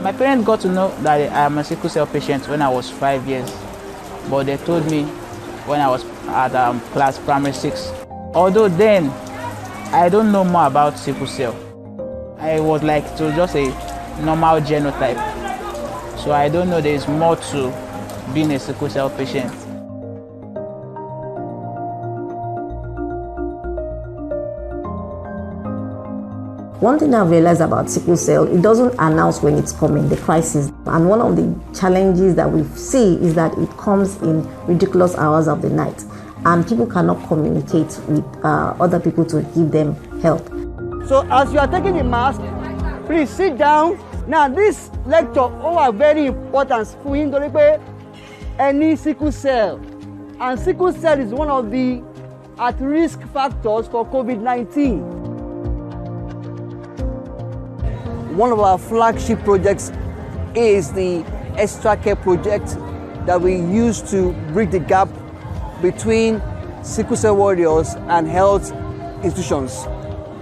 My parents got to know that I am a sickle cell patient when I was 5 years, but they told me when I was at class primary 6. Although then, I don't know more about sickle cell. I was like, it was just a normal genotype. So I don't know there is more to being a sickle cell patient. One thing I've realized about sickle cell, it doesn't announce when it's coming, the crisis. And one of the challenges that we see is that it comes in ridiculous hours of the night. And people cannot communicate with other people to give them help. So as you are taking the mask, please sit down. Now this lecture are very important for you to any sickle cell. And sickle cell is one of the at-risk factors for COVID-19. One of our flagship projects is the Extra Care project that we use to bridge the gap between sickle cell warriors and health institutions.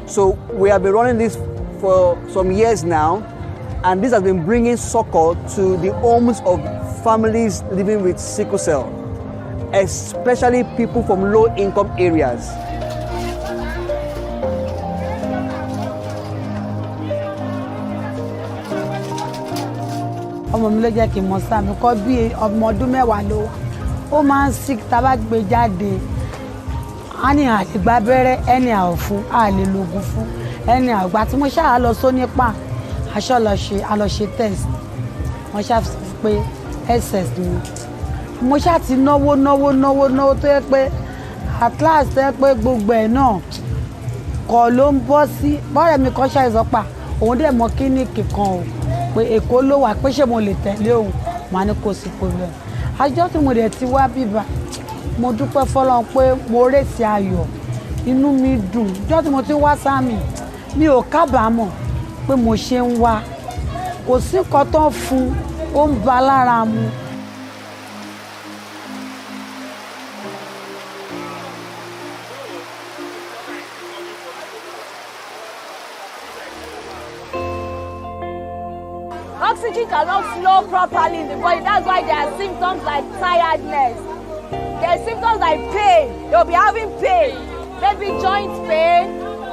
So we have been running this for some years now, and this has been bringing succor to the homes of families living with sickle cell, especially people from low-income areas. ọmọ mi ló jẹ́ kí n mọ̀ SAMI kọ́ bí ọmọ ọdún mẹ́wàá ló wà ó máa ń sick tá bá gbé jáde á ní àlè gba abẹ́rẹ́ ẹni àwọ̀ fún àlè lògùn fún ẹni àgbà tí mo ṣáà lọ só nípa aṣọ lọ ṣe test wọ́n ṣáà sọ pé SS ni mo ṣáà ti náwó tó yẹ pé at last tó yẹ pé gbogbo ẹ̀ náà kọ́ ló ń bọ́ sí bọ́ọ̀rẹ́ mi kan ṣàìsọ́pà òun dẹ̀ mọ kíníkì kan o pé Èkó ló wà pé ṣé mo lè tẹ̀lé òun màá ní kò sí problem àjọ tí mo dẹ̀ ti wá bíbá mo dúpẹ́ fọlọ́run pé mo rèsì ayọ̀ inú mi dùn ọjọ́ tí mo ti wá SAMI mi ò kábàámọ̀ pé mo ṣe ń wá kò sí nǹkan tó ń fún ó ń ba lára mu. Oxygen cannot flow properly in the body. That's why there are symptoms like tiredness. There are symptoms like pain. You'll be having pain. Maybe joint pain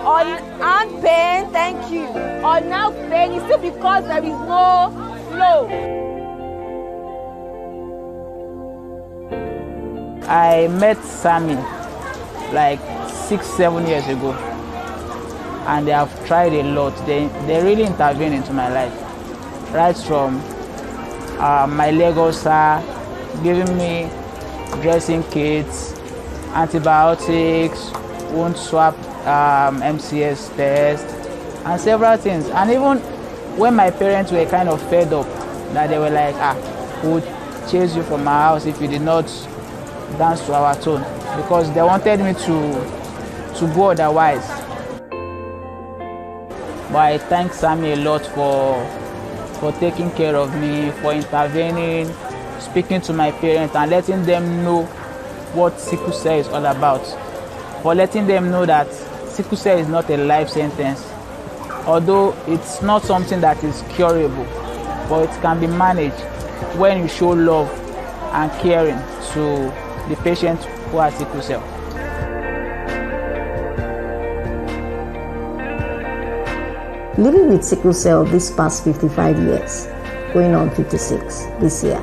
or hand pain, thank you. Or nerve pain. It's still because there is no flow. I met SAMI like 6-7 years ago, and they have tried a lot. They really intervened into my life. Right from my Lagos are giving me dressing kits, antibiotics, wound swab, MCS test, and several things. And even when my parents were kind of fed up, that they were like, we would chase you from our house if you did not dance to our tune, because they wanted me to go otherwise. But I thank SAMI a lot for taking care of me, for intervening, speaking to my parents and letting them know what sickle cell is all about. For letting them know that sickle cell is not a life sentence. Although it's not something that is curable, but it can be managed when you show love and caring to the patients who have sickle cell. Living with sickle cell this past 55 years, going on 56 this year,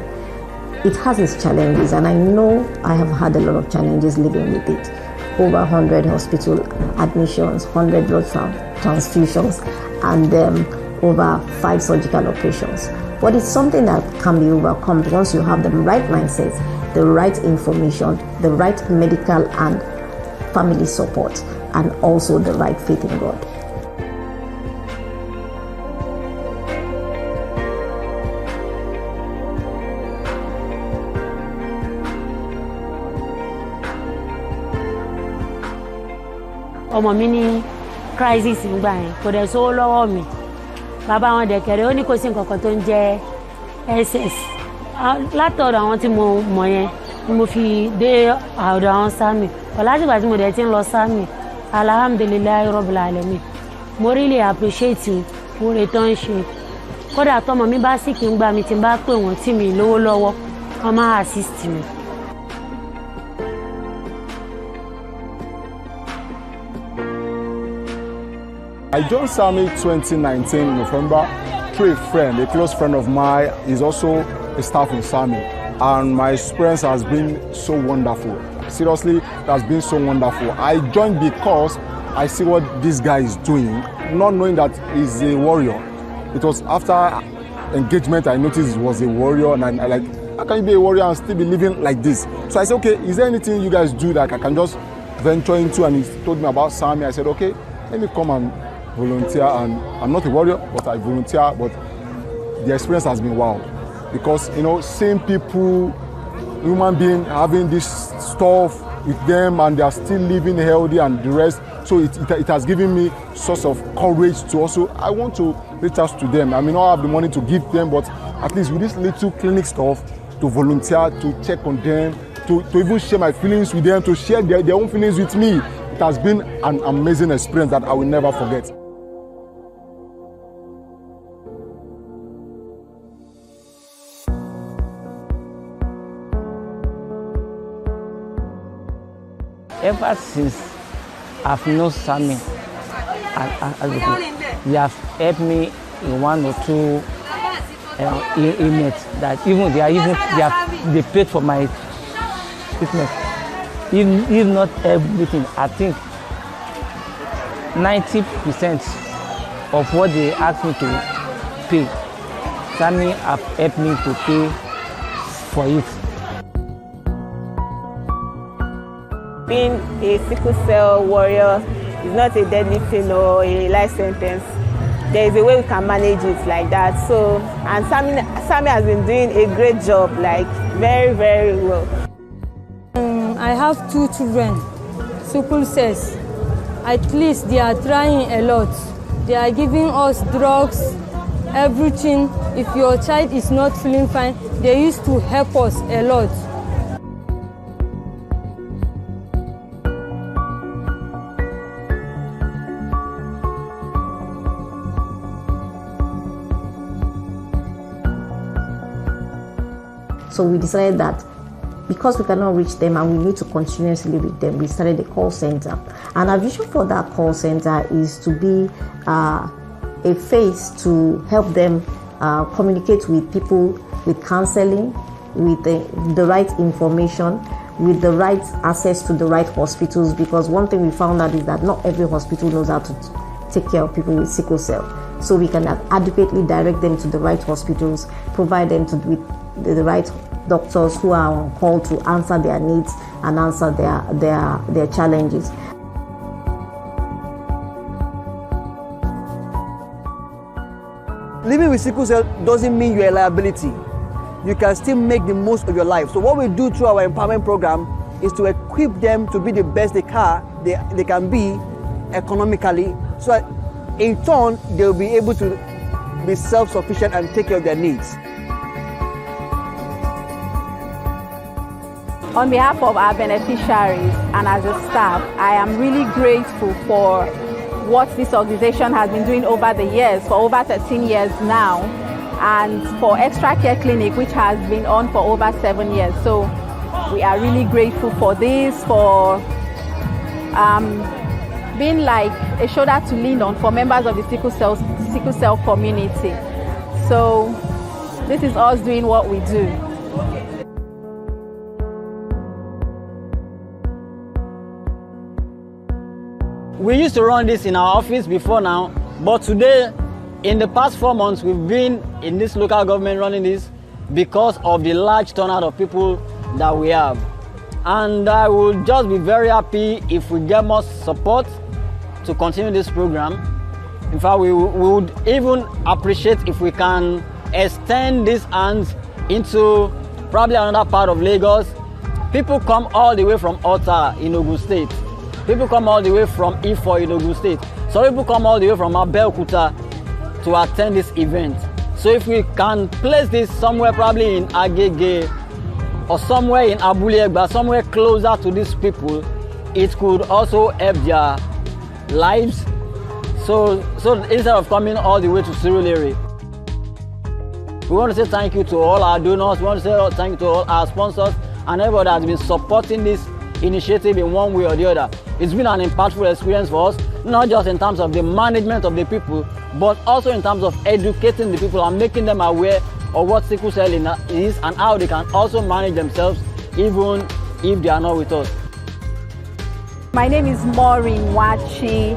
it has its challenges, and I know I have had a lot of challenges living with it. Over 100 hospital admissions, 100 blood transfusions, and over 5 surgical operations. But it's something that can be overcome once you have the right mindset, the right information, the right medical and family support, and also the right faith in God. ọmọ mi ní crisis ńgbà yẹn kò dẹ̀ sówó lọ́wọ́ mi bàbá wọn dẹ̀ kẹ̀rẹ́ ó ní kò sí nǹkan kan tó ń jẹ́ SS látọ̀dọ̀ àwọn tí mo mọ̀ yẹn ni mo fi dé ọ̀dọ̀ àwọn SAMI látìgbà tí mo dẹ̀ ti ń lọ SAMI alhamdulilayi rabbil alamin mo really appreciate oore tó ń ṣe kódà tọ́mọ mi bá sì kí n gbà mí tí n bá pè wọ́n tí mi lówó lọ́wọ́ wọ́n máa assist mi. I joined SAMI 2019 November through a friend, a close friend of mine. Is also a staff in SAMI, and my experience has been so wonderful. Seriously, it has been so wonderful. I joined because I see what this guy is doing, not knowing that he's a warrior. It was after engagement I noticed he was a warrior, and I like, how can you be a warrior and still be living like this? So I said, okay, is there anything you guys do that I can just venture into? And he told me about SAMI. I said, okay, let me come and volunteer. And I'm not a warrior, but I volunteer. But the experience has been wow, because you know, seeing people, human beings having this stuff with them and they are still living healthy and the rest. So it has given me source of courage to also, I want to reach out to them. I may not have the money to give them, but at least with this little clinic stuff, to volunteer, to check on them, to even share my feelings with them, to share their own feelings with me. It has been an amazing experience that I will never forget. Ever since I've known SAMI Advocacy, they have helped me in one or two inmates that even they paid for my treatment. If not everything, I think 90% of what they asked me to pay, SAMI have helped me to pay for it. Being a sickle cell warrior is not a deadly thing or a life sentence. There is a way we can manage it like that. So, and SAMI has been doing a great job, like very, very well. I have 2 children, sickle cells. At least they are trying a lot. They are giving us drugs, everything. If your child is not feeling fine, they used to help us a lot. So we decided that because we cannot reach them and we need to continuously with them, we started a call center. And our vision for that call center is to be a face to help them communicate with people with counseling, with the right information, with the right access to the right hospitals. Because one thing we found out is that not every hospital knows how to take care of people with sickle cell. So we can adequately direct them to the right hospitals, provide them with the right doctors who are on call to answer their needs and answer their challenges. Living with sickle cell doesn't mean you're a liability. You can still make the most of your life. So what we do through our empowerment program is to equip them to be the best they can be economically, so that in turn they'll be able to be self-sufficient and take care of their needs. On behalf of our beneficiaries and as a staff, I am really grateful for what this organization has been doing over the years, for over 13 years now, and for Extra Care Clinic, which has been on for over 7 years. So we are really grateful for this, for being like a shoulder to lean on for members of the sickle cell community. So this is us doing what we do. We used to run this in our office before now, but today, in the past 4 months, we've been in this local government running this because of the large turnout of people that we have. And I would just be very happy if we get more support to continue this program. In fact, we would even appreciate if we can extend these hands into probably another part of Lagos. People come all the way from Ota in Ogun State. People come all the way from Ifo in Ogun State. So people come all the way from Abeokuta to attend this event. So if we can place this somewhere, probably in Agege or somewhere in Abulegba, somewhere closer to these people, it could also help their lives. So instead of coming all the way to Surulere. We want to say thank you to all our donors. We want to say thank you to all our sponsors and everybody that has been supporting this initiative in one way or the other. It's been an impactful experience for us, not just in terms of the management of the people, but also in terms of educating the people and making them aware of what sickle cell is and how they can also manage themselves even if they are not with us. My name is Maureen Wachi,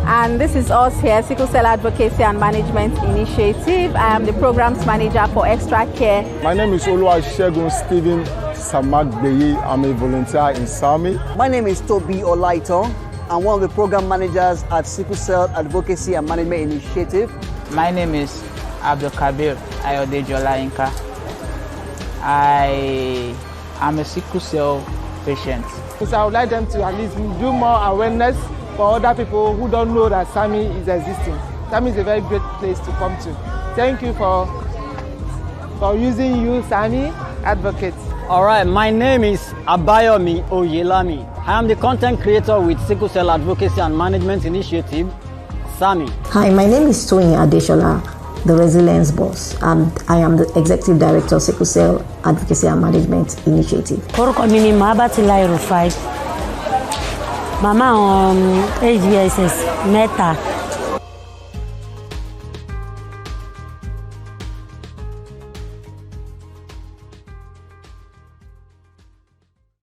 and this is us here, Sickle Cell Advocacy and Management Initiative. I am the Programs Manager for Extra Care. My name is Oluwasegun Stephen Samagbeye. I'm a volunteer in SAMI. My name is Toby Olaito. I'm one of the Program Managers at Sickle Cell Advocacy and Management Initiative. My name is Abdul Kabir Ayodejola Inka. I am a sickle cell patient. So I would like them to at least do more awareness for other people who don't know that SAMI is existing. SAMI is a very great place to come to. Thank you for using you, SAMI Advocates. All right, my name is Abayomi Oyelami. I am the content creator with Sickle Cell Advocacy and Management Initiative, SAMI. Hi, my name is Toyin Adeshola, the Resilience Boss, and I am the Executive Director of Sickle Cell Advocacy and Management Initiative. Orúkọ mi ni Mahabatilai Rufai. Màmá HVSS mẹ́ta.